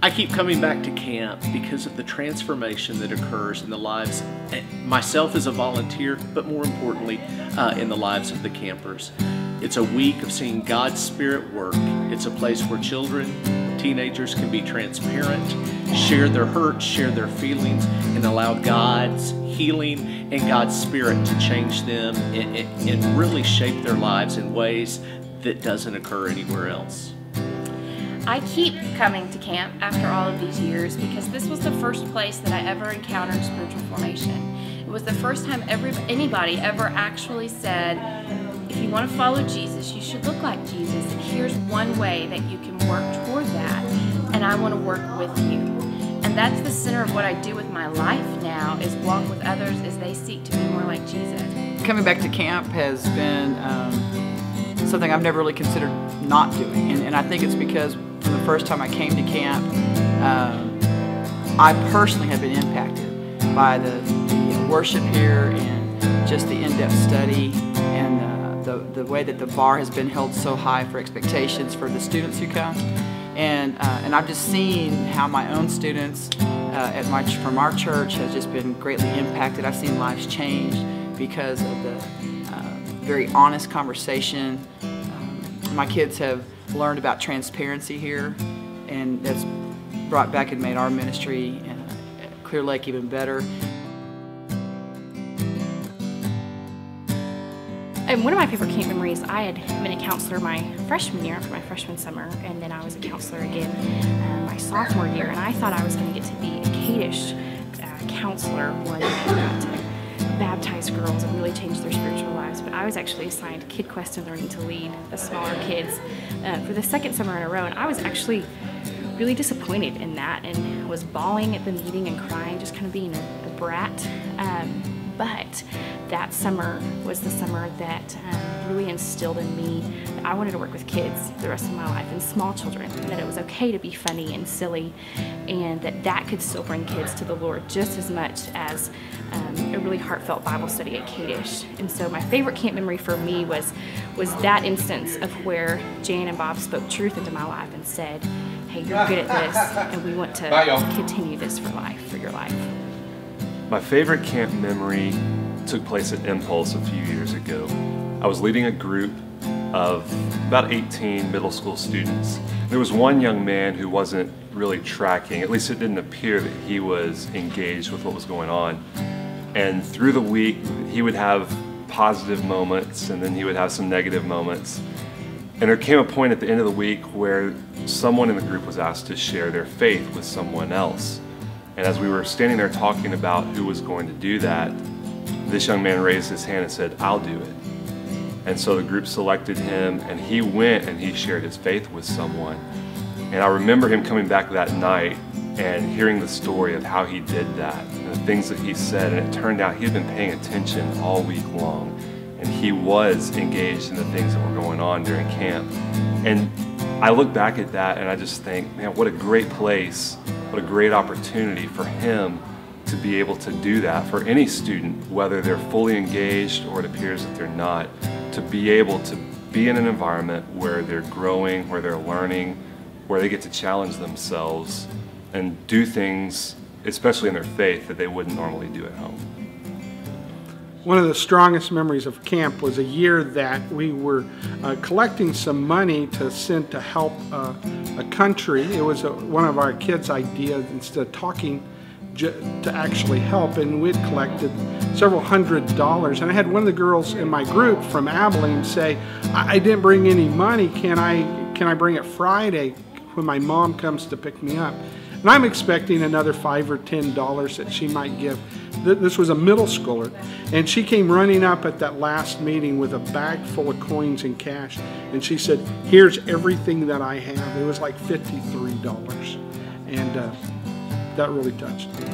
I keep coming back to camp because of the transformation that occurs in the lives, myself as a volunteer, but more importantly, in the lives of the campers. It's a week of seeing God's Spirit work. It's a place where children, teenagers can be transparent, share their hurts, share their feelings, and allow God's healing and God's Spirit to change them and really shape their lives in ways that doesn't occur anywhere else. I keep coming to camp after all of these years because this was the first place that I ever encountered spiritual formation. It was the first time anybody ever actually said, if you want to follow Jesus, you should look like Jesus. And here's one way that you can work toward that, and I want to work with you. And that's the center of what I do with my life now, is walk with others as they seek to be more like Jesus. Coming back to camp has been something I've never really considered not doing, and I think it's because from the first time I came to camp, I personally have been impacted by the worship here and just the in-depth study and the way that the bar has been held so high for expectations for the students who come. And I've just seen how my own students from our church has just been greatly impacted. I've seen lives change because of the very honest conversation. My kids have learned about transparency here, and that's brought back and made our ministry at Clear Lake even better. And one of my favorite camp memories, I had been a counselor my freshman year, after my freshman summer, and then I was a counselor again my sophomore year, and I thought I was going to get to be a Kaddish counselor one day, got to baptize girls and really change their spiritual lives, but I was actually assigned Kid Quest and Learning to Lead the smaller kids for the second summer in a row, and I was actually really disappointed in that and was bawling at the meeting and crying, just kind of being a brat. But that summer was the summer that really instilled in me that I wanted to work with kids the rest of my life, and small children, and that it was okay to be funny and silly, and that could still bring kids to the Lord just as much as a really heartfelt Bible study at Kaddish. And so my favorite camp memory for me was that instance of where Jan and Bob spoke truth into my life and said, hey, you're good at this, and we want to continue this for your life. My favorite camp memory took place at Impulse a few years ago. I was leading a group of about 18 middle school students. There was one young man who wasn't really tracking, at least it didn't appear that he was engaged with what was going on. And through the week, he would have positive moments and then he would have some negative moments. And there came a point at the end of the week where someone in the group was asked to share their faith with someone else. And as we were standing there talking about who was going to do that, this young man raised his hand and said, I'll do it. And so the group selected him, and he went and he shared his faith with someone. And I remember him coming back that night and hearing the story of how he did that and the things that he said. And it turned out he had been paying attention all week long, and he was engaged in the things that were going on during camp. And I look back at that and I just think, man, what a great place, what a great opportunity for him to be able to do that for any student, whether they're fully engaged or it appears that they're not, to be able to be in an environment where they're growing, where they're learning, where they get to challenge themselves and do things, especially in their faith, that they wouldn't normally do at home. One of the strongest memories of camp was a year that we were collecting some money to send to help a country. It was one of our kids' ideas, instead of talking, to actually help, and we'd collected several $100s. And I had one of the girls in my group from Abilene say, I didn't bring any money, can I bring it Friday when my mom comes to pick me up? And I'm expecting another $5 or $10 that she might give. This was a middle schooler, and she came running up at that last meeting with a bag full of coins and cash, and she said, here's everything that I have. It was like $53, and that really touched me.